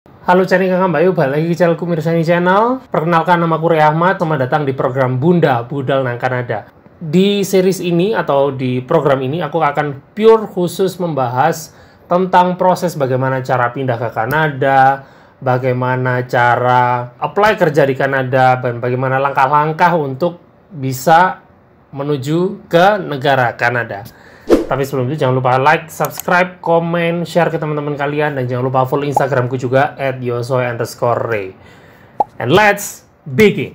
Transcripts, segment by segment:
Halo cari kakak Mbak Yu, balik lagi ke channelku Mirsani Channel. Perkenalkan, nama aku Ray Ahmad. Selamat datang di program Bunda Budal nang Kanada. Di series ini atau di program ini aku akan pure khusus membahas tentang proses bagaimana cara pindah ke Kanada, bagaimana cara apply kerja di Kanada, dan bagaimana langkah-langkah untuk bisa menuju ke negara Kanada. Tapi sebelum itu jangan lupa like, subscribe, komen, share ke teman-teman kalian, dan jangan lupa follow Instagramku juga @yosoy_ray. And let's begin.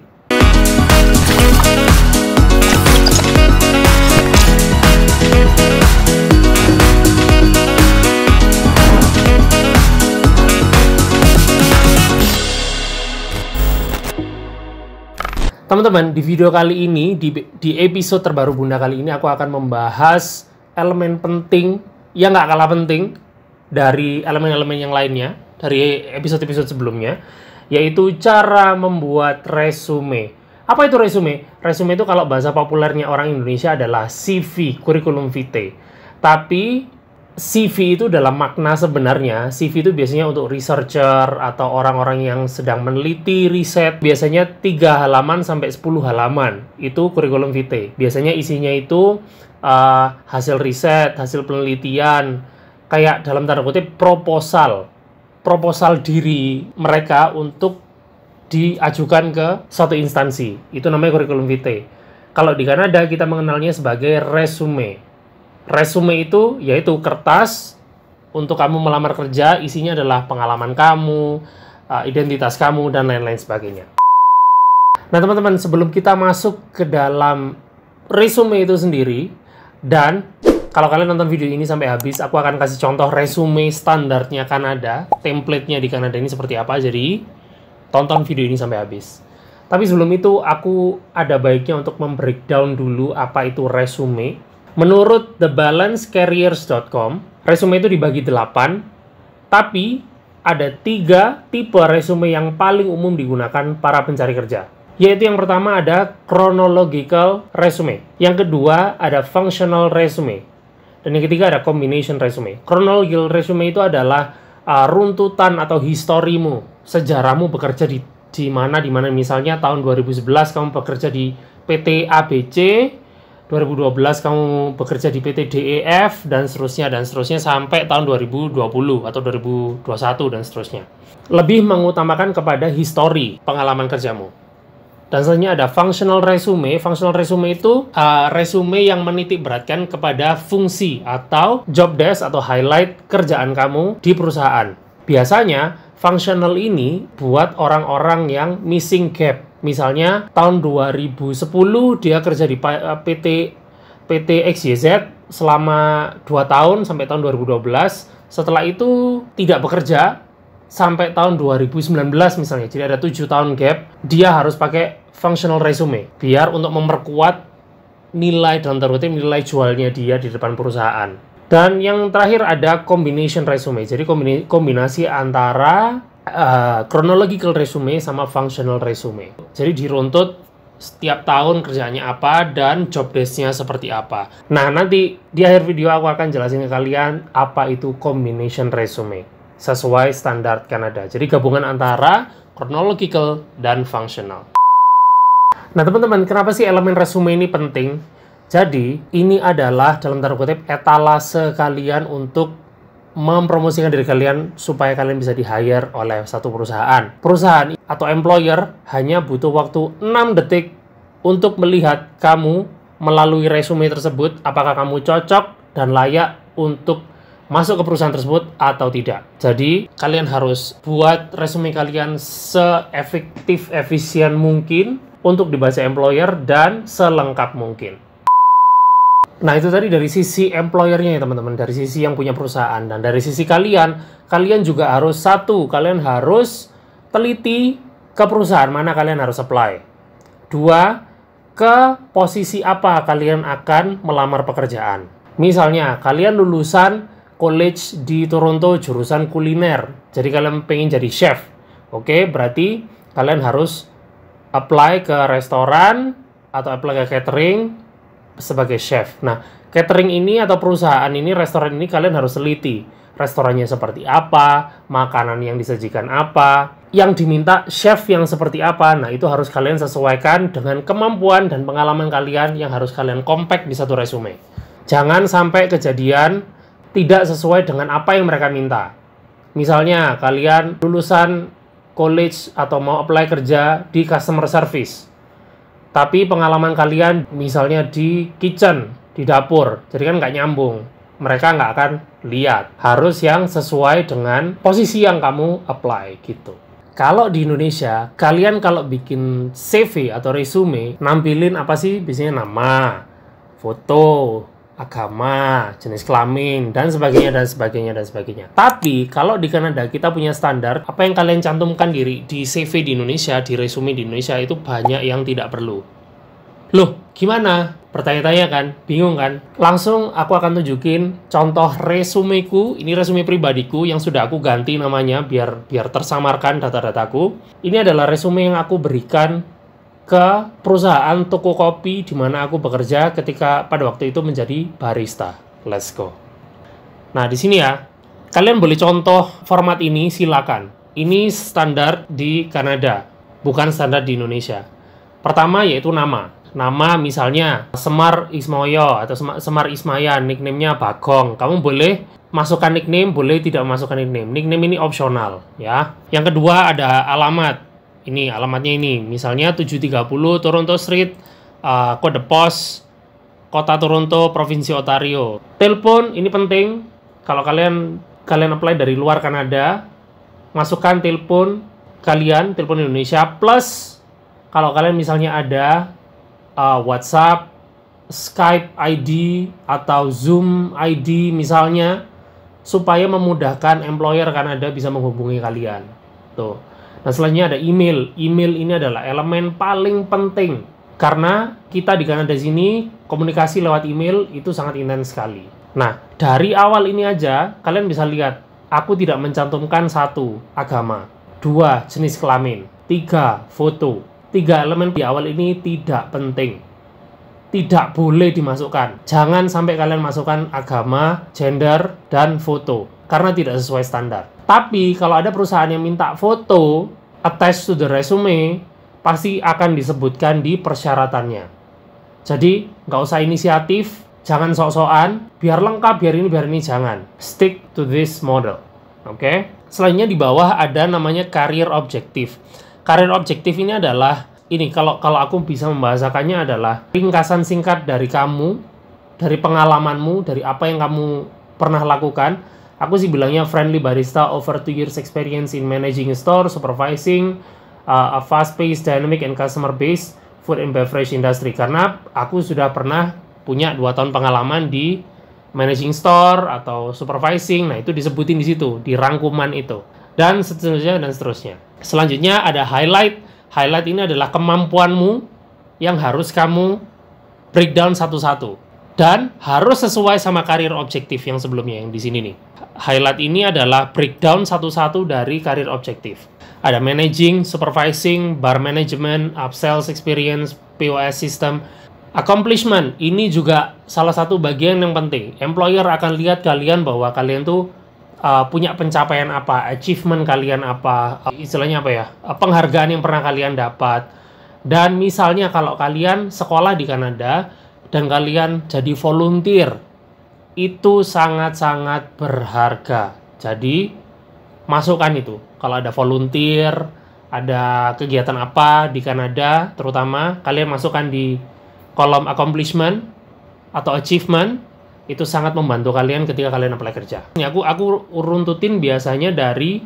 Teman-teman, di video kali ini, di episode terbaru Bunda kali ini, aku akan membahas elemen penting yang nggak kalah penting dari elemen-elemen yang lainnya dari episode-episode sebelumnya, yaitu cara membuat resume. Apa itu resume? Resume itu kalau bahasa populernya orang Indonesia adalah CV, curriculum vitae. Tapi CV itu dalam makna sebenarnya, CV itu biasanya untuk researcher atau orang-orang yang sedang meneliti riset. Biasanya 3 halaman sampai 10 halaman, itu curriculum vitae. Biasanya isinya itu hasil riset, hasil penelitian, kayak dalam tanda kutip proposal diri mereka untuk diajukan ke suatu instansi. Itu namanya curriculum vitae. Kalau di Kanada kita mengenalnya sebagai resume. Resume itu yaitu kertas untuk kamu melamar kerja, isinya adalah pengalaman kamu, identitas kamu, dan lain-lain sebagainya. Nah teman-teman, sebelum kita masuk ke dalam resume itu sendiri, dan kalau kalian nonton video ini sampai habis, aku akan kasih contoh resume standarnya Kanada, template-nya di Kanada ini seperti apa, jadi tonton video ini sampai habis. Tapi sebelum itu, aku ada baiknya untuk membreakdown dulu apa itu resume. Menurut thebalancecareers.com, resume itu dibagi 8, tapi ada 3 tipe resume yang paling umum digunakan para pencari kerja. Yaitu yang pertama ada chronological resume, yang kedua ada functional resume, dan yang ketiga ada combination resume. Chronological resume itu adalah runtutan atau historimu, sejarahmu bekerja di mana, misalnya tahun 2011 kamu bekerja di PT ABC, 2012 kamu bekerja di PT DEF, dan seterusnya sampai tahun 2020 atau 2021 dan seterusnya. Lebih mengutamakan kepada histori pengalaman kerjamu. Dan selanjutnya ada functional resume. Functional resume itu resume yang menitik beratkan kepada fungsi atau job desk atau highlight kerjaan kamu di perusahaan. Biasanya functional ini buat orang-orang yang missing gap. Misalnya tahun 2010 dia kerja di PT XYZ selama 2 tahun sampai tahun 2012. Setelah itu tidak bekerja sampai tahun 2019 misalnya. Jadi ada 7 tahun gap, dia harus pakai functional resume biar untuk memperkuat nilai dalam tanda kutip nilai jualnya dia di depan perusahaan. Dan yang terakhir ada combination resume. Jadi kombinasi antara chronological resume sama functional resume. Jadi diruntut setiap tahun kerjaannya apa dan job desk-nya seperti apa. Nah, nanti di akhir video aku akan jelasin ke kalian apa itu combination resume sesuai standar Kanada. Jadi gabungan antara chronological dan functional. Nah teman-teman, kenapa sih elemen resume ini penting? Jadi ini adalah dalam tanda kutip etalase kalian untuk mempromosikan diri kalian supaya kalian bisa di-hire oleh satu perusahaan. Perusahaan atau employer hanya butuh waktu 6 detik untuk melihat kamu melalui resume tersebut, apakah kamu cocok dan layak untuk masuk ke perusahaan tersebut atau tidak. Jadi kalian harus buat resume kalian se-efektif, efisien mungkin untuk dibaca employer dan selengkap mungkin. Nah itu tadi dari sisi employernya ya teman-teman, dari sisi yang punya perusahaan. Dan dari sisi kalian juga harus kalian harus teliti ke perusahaan mana kalian harus apply. 2, ke posisi apa kalian akan melamar pekerjaan. Misalnya kalian lulusan college di Toronto jurusan kuliner, jadi kalian pengen jadi chef. Oke, berarti kalian harus apply ke restoran atau apply ke catering sebagai chef. Nah, catering ini atau perusahaan ini, restoran ini kalian harus teliti. restorannya seperti apa, makanan yang disajikan apa, yang diminta chef yang seperti apa. Nah, itu harus kalian sesuaikan dengan kemampuan dan pengalaman kalian yang harus kalian compact di satu resume. Jangan sampai kejadian tidak sesuai dengan apa yang mereka minta. Misalnya, kalian lulusan college atau mau apply kerja di customer service, tapi pengalaman kalian misalnya di kitchen, di dapur, jadi kan nggak nyambung. Mereka nggak akan lihat. Harus yang sesuai dengan posisi yang kamu apply gitu. Kalau di Indonesia, kalian kalau bikin CV atau resume, nampilin apa sih? Biasanya nama, foto, agama, jenis kelamin, dan sebagainya, dan sebagainya, dan sebagainya. Tapi, kalau di Kanada kita punya standar, apa yang kalian cantumkan di CV di Indonesia, di resume di Indonesia, itu banyak yang tidak perlu. Loh, gimana? Bertanya-tanya kan? Bingung kan? Langsung aku akan tunjukin contoh resumeku. Ini resume pribadiku yang sudah aku ganti namanya biar tersamarkan data-dataku. Ini adalah resume yang aku berikan ke perusahaan toko kopi di mana aku bekerja ketika pada waktu itu menjadi barista. Let's go. Nah, di sini ya, kalian boleh contoh format ini, silakan. Ini standar di Kanada, bukan standar di Indonesia. Pertama yaitu nama. Nama misalnya Semar Ismoyo atau Semar Ismaya, nickname-nya Bagong. Kamu boleh masukkan nickname, boleh tidak masukkan nickname. Nickname ini opsional ya. Yang kedua ada alamat. Ini alamatnya ini. Misalnya 730 Toronto Street, kode pos Kota Toronto, Provinsi Ontario. Telepon ini penting. Kalau kalian apply dari luar Kanada, masukkan telepon kalian, telepon Indonesia plus kalau kalian misalnya ada WhatsApp, Skype ID, atau Zoom ID misalnya, supaya memudahkan employer Kanada bisa menghubungi kalian. Tuh. Nah, selanjutnya ada email. Email ini adalah elemen paling penting. Karena kita di Kanada sini, komunikasi lewat email itu sangat intens sekali. Nah, dari awal ini aja, kalian bisa lihat, aku tidak mencantumkan 1, agama. 2, jenis kelamin. 3, foto. 3 elemen di awal ini tidak penting. Tidak boleh dimasukkan. Jangan sampai kalian masukkan agama, gender, dan foto. Karena tidak sesuai standar. Tapi kalau ada perusahaan yang minta foto attached to the resume, pasti akan disebutkan di persyaratannya. Jadi, nggak usah inisiatif, jangan sok-sokan, biar lengkap, biar ini, jangan. Stick to this model. Oke? Selanjutnya di bawah ada namanya career objective. Career objective ini adalah, ini kalau aku bisa membahasakannya adalah ringkasan singkat dari kamu, dari pengalamanmu, dari apa yang kamu pernah lakukan. Aku sih bilangnya friendly barista, over 2 years experience in managing a store, supervising, a fast-paced, dynamic, and customer-based food and beverage industry. Karena aku sudah pernah punya 2 tahun pengalaman di managing store atau supervising. Nah, itu disebutin di situ, di rangkuman itu. Dan seterusnya, dan seterusnya. Selanjutnya ada highlight. Highlight ini adalah kemampuanmu yang harus kamu breakdown satu-satu. Dan harus sesuai sama career objektif yang sebelumnya, yang di sini nih. Highlight ini adalah breakdown satu-satu dari career objektif. Ada managing, supervising, bar management, upsells experience, POS system. Accomplishment, ini juga salah satu bagian yang penting. Employer akan lihat kalian bahwa kalian tuh punya pencapaian apa, achievement kalian apa, istilahnya apa ya, penghargaan yang pernah kalian dapat. Dan misalnya kalau kalian sekolah di Kanada dan kalian jadi volunteer, itu sangat-sangat berharga. Jadi masukkan itu. Kalau ada volunteer, ada kegiatan apa di Kanada, terutama kalian masukkan di kolom accomplishment atau achievement. Itu sangat membantu kalian ketika kalian apply kerja. Aku runtutin biasanya dari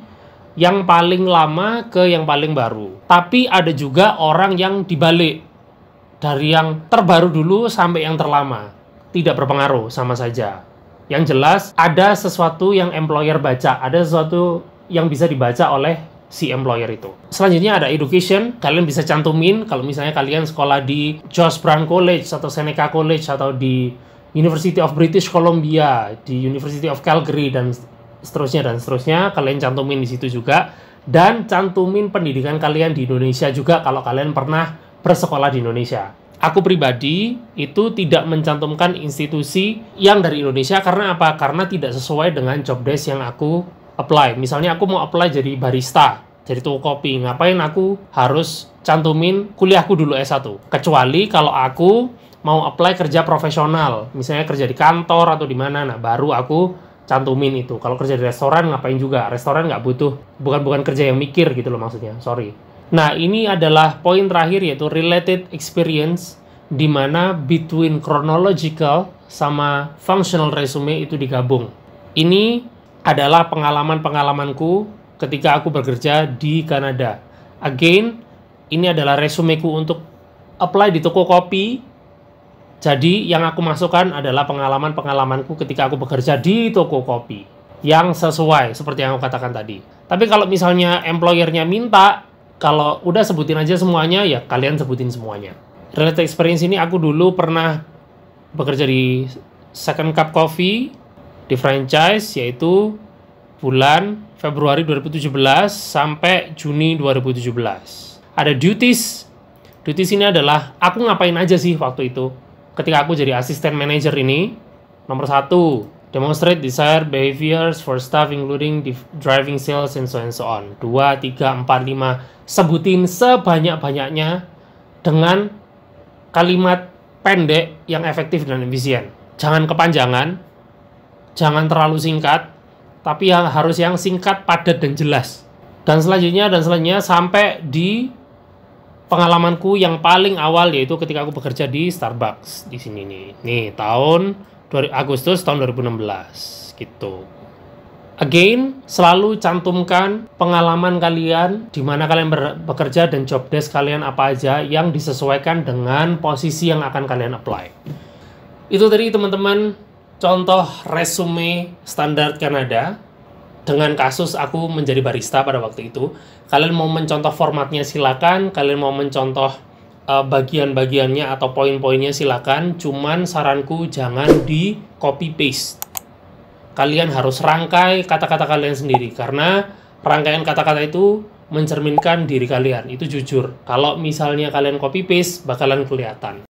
yang paling lama ke yang paling baru. Tapi ada juga orang yang dibalik. Dari yang terbaru dulu sampai yang terlama. Tidak berpengaruh, sama saja. Yang jelas, ada sesuatu yang employer baca. Ada sesuatu yang bisa dibaca oleh si employer itu. Selanjutnya ada education. Kalian bisa cantumin kalau misalnya kalian sekolah di Josh Brown College atau Seneca College atau di University of British Columbia, di University of Calgary, dan seterusnya, kalian cantumin di situ juga. Dan cantumin pendidikan kalian di Indonesia juga kalau kalian pernah bersekolah di Indonesia. Aku pribadi itu tidak mencantumkan institusi yang dari Indonesia karena apa? Karena tidak sesuai dengan job desk yang aku apply. Misalnya aku mau apply jadi barista, jadi tukang kopi. Ngapain aku harus cantumin kuliahku dulu S1? Kecuali kalau aku mau apply kerja profesional, misalnya kerja di kantor atau di mana, nah baru aku cantumin itu. Kalau kerja di restoran ngapain juga? Restoran nggak butuh, bukan kerja yang mikir gitu loh maksudnya, sorry. Nah, ini adalah poin terakhir yaitu related experience, di mana between chronological sama functional resume itu digabung. Ini adalah pengalaman-pengalamanku ketika aku bekerja di Kanada. Again, ini adalah resumeku untuk apply di toko kopi. Jadi, yang aku masukkan adalah pengalaman-pengalamanku ketika aku bekerja di toko kopi. Yang sesuai, seperti yang aku katakan tadi. Tapi kalau misalnya employer-nya minta, kalau udah sebutin aja semuanya, ya kalian sebutin semuanya. Related experience ini aku dulu pernah bekerja di Second Cup Coffee, di franchise, yaitu bulan Februari 2017 sampai Juni 2017. Ada duties. Duties ini adalah, aku ngapain aja sih waktu itu. Ketika aku jadi asisten manager ini, nomor 1, demonstrate desired behaviors for staff including driving sales and so on. 2, 3, 4, 5. Sebutin sebanyak-banyaknya dengan kalimat pendek yang efektif dan efisien. Jangan kepanjangan, jangan terlalu singkat, tapi harus yang singkat, padat, dan jelas. Dan selanjutnya sampai di pengalamanku yang paling awal, yaitu ketika aku bekerja di Starbucks di sini nih. Nih, Agustus tahun 2016 gitu. Again, selalu cantumkan pengalaman kalian, di mana kalian bekerja dan job desk kalian apa aja yang disesuaikan dengan posisi yang akan kalian apply. Itu tadi teman-teman contoh resume standar Kanada dengan kasus aku menjadi barista pada waktu itu. Kalian mau mencontoh formatnya silakan, kalian mau mencontoh bagian-bagiannya atau poin-poinnya silakan, cuman saranku jangan di copy paste. Kalian harus rangkai kata-kata kalian sendiri, karena rangkaian kata-kata itu mencerminkan diri kalian, itu jujur. Kalau misalnya kalian copy paste, bakalan kelihatan.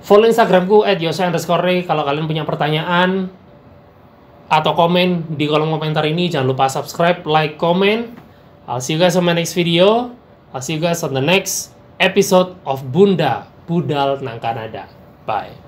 Follow Instagramku @yose_. Kalau kalian punya pertanyaan atau komen di kolom komentar ini, jangan lupa subscribe, like, comment. I'll see you guys on my next video. I'll see you guys on the next episode of Bunda Budal nang Kanada. Bye.